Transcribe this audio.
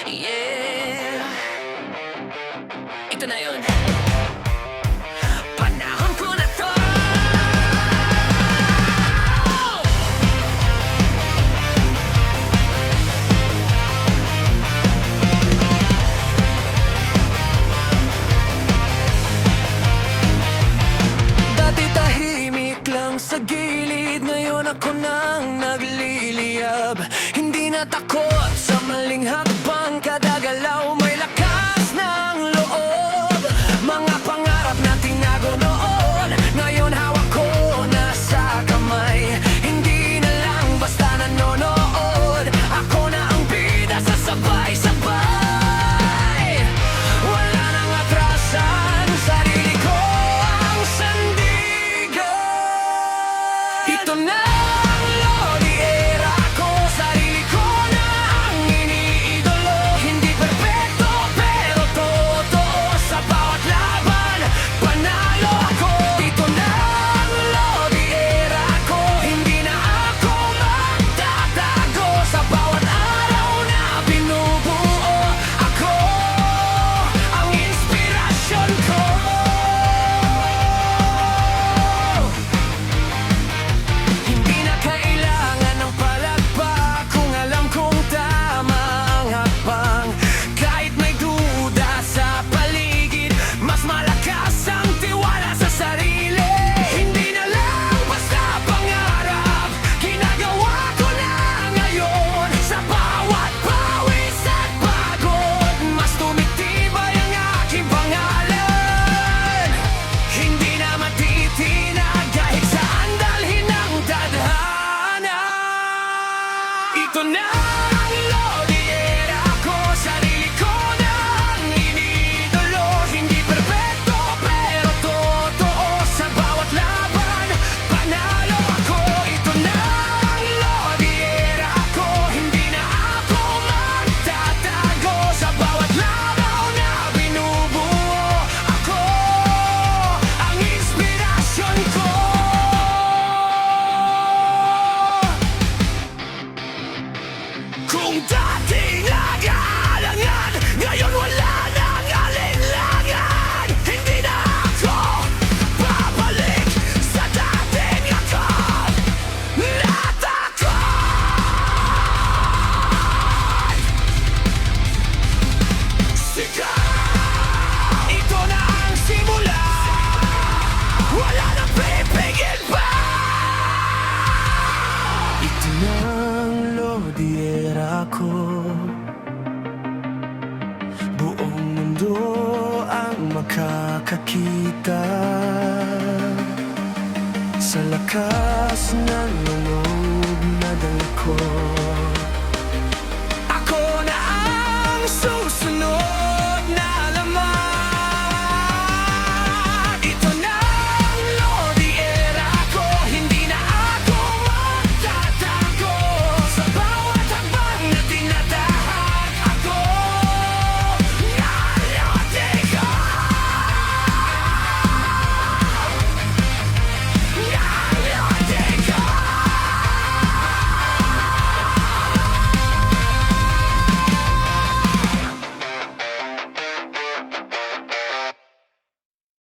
Yeah, ito na yun. Panahon ko na to. Dati tahimik lang sa gilid, ngayon ako nang nagliliyab. Hindi na takot sa maling hakbang, kada galaw may lakas ng loob. Mga pangarap na tinago noon, ngayon hawak ko na sa kamay. Hindi na lang basta nanonood, ako na ang bida sa sabay-sabay. Wala nang atrasan, sarili ko ang sandigan. Ito na ang Lodi era ko, sarili ko na ang iniidolo. Hindi perfecto pero totoo, sa bawat laban panalo ako. Ito na ang Lodi era ko, hindi na ako magtatago. Sa bawat araw na binubuo, ako ang inspirasyon ko. Hindi na kailangan ng palakpak kung alam kong tama ang hakbang. Kahit may duda sa paligid, mas malakas ang tiwala sa sarili. Hindi na lang basta pangarap, ginagawa ko na ngayon. Sa bawat pawis at pagod, mas tumitibay ang aking pangalan. Hindi na matitinag kahit saan dalhin ang tadhana. Ito na ang Lodi era ko, sarili ko na ang iniidolo. Hindi perfecto pero totoo, sa bawat laban panalo ako. Ito na ang Lodi era ko, hindi na ako magtatago. Sa bawat laraw na binubuo, ako ang inspirasyon ko. Kung dating nag-aalangan, ngayon wala nang alinlangan. Hindi na ako babalik sa dating ako. Natakot! Sigaw! Ito na ang simula, wala nang pipigil pa. Ito na ang Lodi era ko, buong mundo ang makakakita. Sa lakas ng